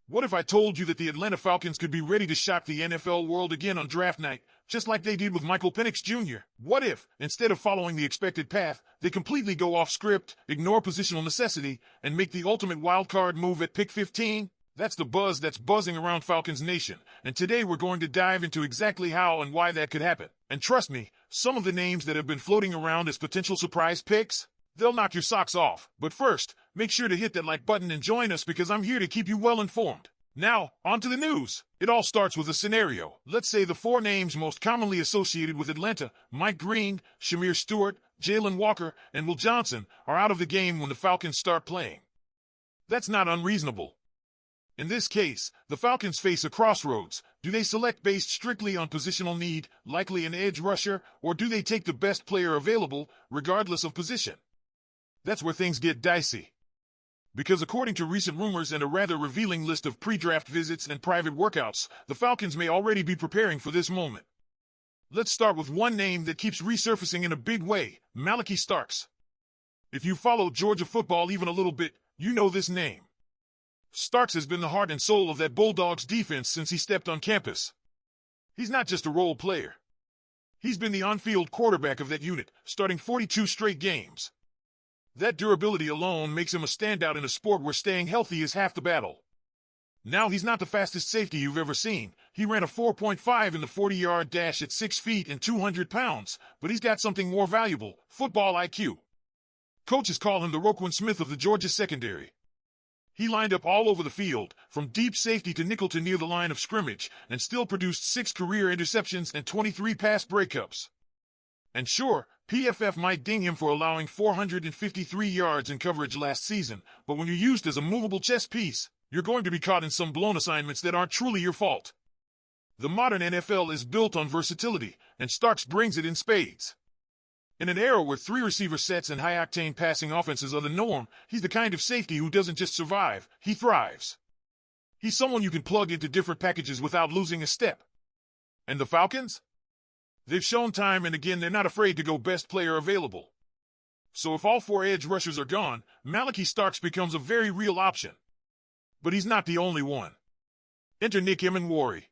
What if I told you that the Atlanta Falcons could be ready to shock the NFL world again on draft night, just like they did with Michael Penix Jr.? What if, instead of following the expected path, they completely go off script, ignore positional necessity, and make the ultimate wildcard move at pick 15? That's the buzz that's buzzing around Falcons Nation, and today we're going to dive into exactly how and why that could happen. And trust me, some of the names that have been floating around as potential surprise picks, they'll knock your socks off. But first, make sure to hit that like button and join us because I'm here to keep you well informed. Now, on to the news. It all starts with a scenario. Let's say the four names most commonly associated with Atlanta, Mike Green, Shamir Stewart, Jalen Walker, and Will Johnson, are out of the game when the Falcons start playing. That's not unreasonable. In this case, the Falcons face a crossroads. Do they select based strictly on positional need, likely an edge rusher, or do they take the best player available, regardless of position? That's where things get dicey. Because according to recent rumors and a rather revealing list of pre-draft visits and private workouts, the Falcons may already be preparing for this moment. Let's start with one name that keeps resurfacing in a big way, Malaki Starks. If you follow Georgia football even a little bit, you know this name. Starks has been the heart and soul of that Bulldogs defense since he stepped on campus. He's not just a role player. He's been the on-field quarterback of that unit, starting 42 straight games. That durability alone makes him a standout in a sport where staying healthy is half the battle. Now he's not the fastest safety you've ever seen. He ran a 4.5 in the 40-yard dash at 6 feet and 200 pounds, but he's got something more valuable, football IQ. Coaches call him the Roquan Smith of the Georgia secondary. He lined up all over the field, from deep safety to nickel to near the line of scrimmage, and still produced 6 career interceptions and 23 pass breakups. And sure, PFF might ding him for allowing 453 yards in coverage last season, but when you're used as a movable chess piece, you're going to be caught in some blown assignments that aren't truly your fault. The modern NFL is built on versatility, and Starks brings it in spades. In an era where 3 receiver sets and high-octane passing offenses are the norm, he's the kind of safety who doesn't just survive, he thrives. He's someone you can plug into different packages without losing a step. And the Falcons? They've shown time and again they're not afraid to go best player available. So if all 4 edge rushers are gone, Malaki Starks becomes a very real option. But he's not the only one. Enter Nick Emenwari.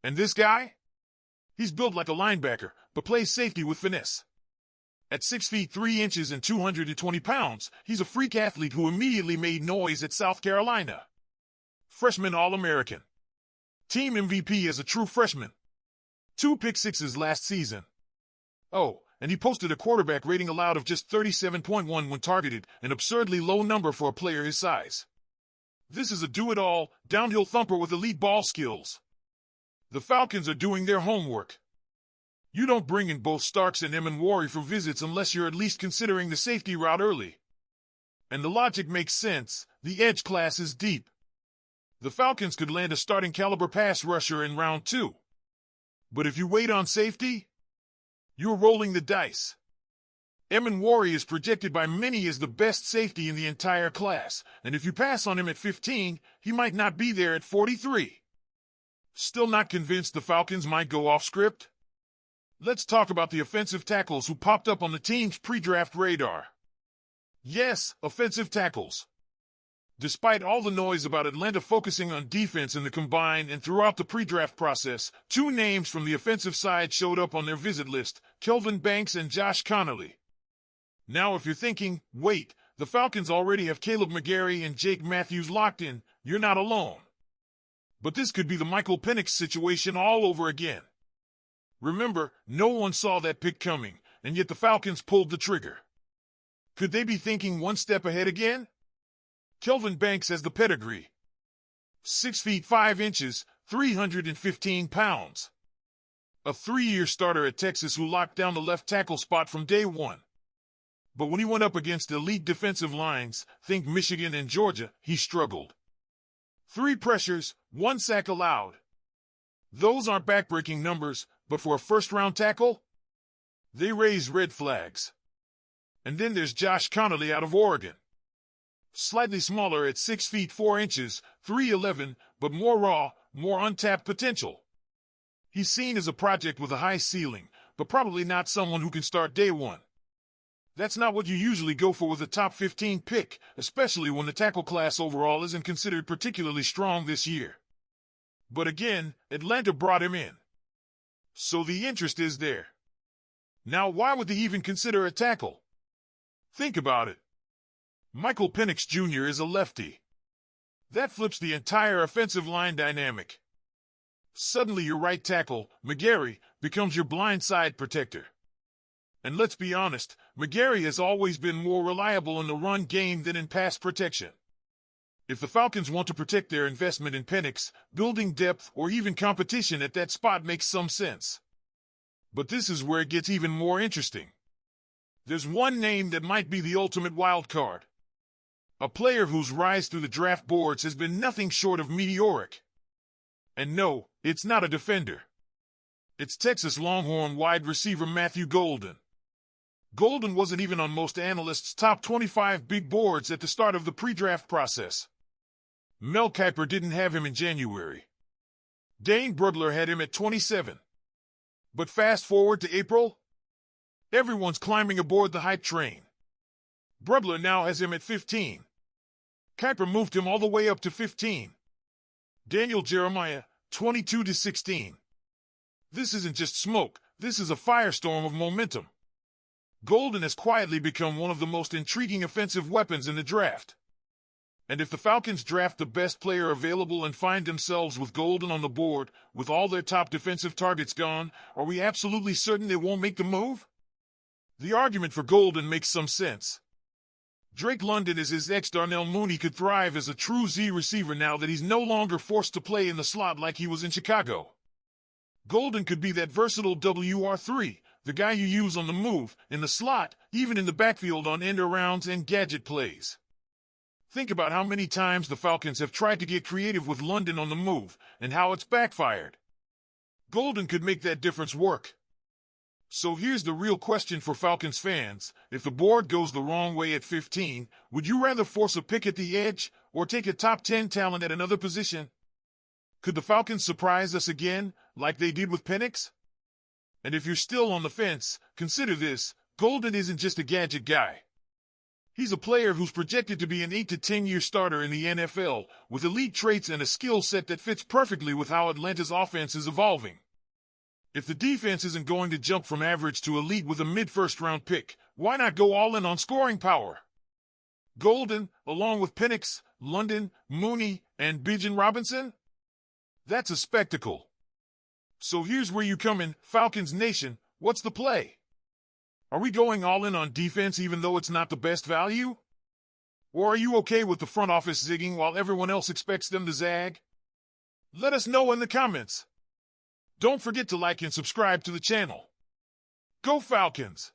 And this guy? He's built like a linebacker, but plays safety with finesse. At 6 feet 3 inches and 220 pounds, he's a freak athlete who immediately made noise at South Carolina. Freshman All-American. Team MVP as a true freshman. 2 pick sixes last season. Oh, and he posted a quarterback rating allowed of just 37.1 when targeted, an absurdly low number for a player his size. This is a do-it-all, downhill thumper with elite ball skills. The Falcons are doing their homework. You don't bring in both Starks and Emenwari for visits unless you're at least considering the safety route early. And the logic makes sense, the edge class is deep. The Falcons could land a starting caliber pass rusher in round 2. But if you wait on safety, you're rolling the dice. Emenwari is projected by many as the best safety in the entire class, and if you pass on him at 15, he might not be there at 43. Still not convinced the Falcons might go off script? Let's talk about the offensive tackles who popped up on the team's pre-draft radar. Yes, offensive tackles. Despite all the noise about Atlanta focusing on defense in the combine and throughout the pre-draft process, 2 names from the offensive side showed up on their visit list, Kelvin Banks and Josh Connolly. Now if you're thinking, wait, the Falcons already have Caleb McGarry and Jake Matthews locked in, you're not alone. But this could be the Michael Penix situation all over again. Remember, no one saw that pick coming, and yet the Falcons pulled the trigger. Could they be thinking one step ahead again? Kelvin Banks has the pedigree. 6 feet 5 inches, 315 pounds. A 3-year starter at Texas who locked down the left tackle spot from day one. But when he went up against elite defensive lines, think Michigan and Georgia, he struggled. 3 pressures, 1 sack allowed. Those aren't backbreaking numbers, but for a first-round tackle, they raise red flags. And then there's Josh Connolly out of Oregon. Slightly smaller at 6 feet 4 inches, 3'11", but more raw, more untapped potential. He's seen as a project with a high ceiling, but probably not someone who can start day one. That's not what you usually go for with a top 15 pick, especially when the tackle class overall isn't considered particularly strong this year. But again, Atlanta brought him in. So the interest is there. Now, why would they even consider a tackle? Think about it. Michael Penix Jr. is a lefty. That flips the entire offensive line dynamic. Suddenly your right tackle, McGarry, becomes your blind side protector. And let's be honest, McGarry has always been more reliable in the run game than in pass protection. If the Falcons want to protect their investment in Penix, building depth or even competition at that spot makes some sense. But this is where it gets even more interesting. There's one name that might be the ultimate wild card. A player whose rise through the draft boards has been nothing short of meteoric. And no, it's not a defender. It's Texas Longhorn wide receiver Matthew Golden. Golden wasn't even on most analysts' top 25 big boards at the start of the pre-draft process. Mel Kiper didn't have him in January. Dane Brugler had him at 27. But fast forward to April, everyone's climbing aboard the hype train. Brugler now has him at 15. Kiper moved him all the way up to 15. Daniel Jeremiah, 22 to 16. This isn't just smoke, this is a firestorm of momentum. Golden has quietly become one of the most intriguing offensive weapons in the draft. And if the Falcons draft the best player available and find themselves with Golden on the board, with all their top defensive targets gone, are we absolutely certain they won't make the move? The argument for Golden makes some sense. Drake London is his ex-Darnell Mooney could thrive as a true Z receiver now that he's no longer forced to play in the slot like he was in Chicago. Golden could be that versatile WR3, the guy you use on the move, in the slot, even in the backfield on end-arounds and gadget plays. Think about how many times the Falcons have tried to get creative with London on the move, and how it's backfired. Golden could make that difference work. So here's the real question for Falcons fans. If the board goes the wrong way at 15, would you rather force a pick at the edge, or take a top 10 talent at another position? Could the Falcons surprise us again, like they did with Penix? And if you're still on the fence, consider this: Golden isn't just a gadget guy. He's a player who's projected to be an 8 to 10 year starter in the NFL, with elite traits and a skill set that fits perfectly with how Atlanta's offense is evolving. If the defense isn't going to jump from average to elite with a mid-first round pick, why not go all in on scoring power? Golden, along with Penix, London, Mooney, and Bijan Robinson? That's a spectacle. So here's where you come in, Falcons Nation. What's the play? Are we going all in on defense even though it's not the best value? Or are you okay with the front office zigging while everyone else expects them to zag? Let us know in the comments. Don't forget to like and subscribe to the channel. Go Falcons!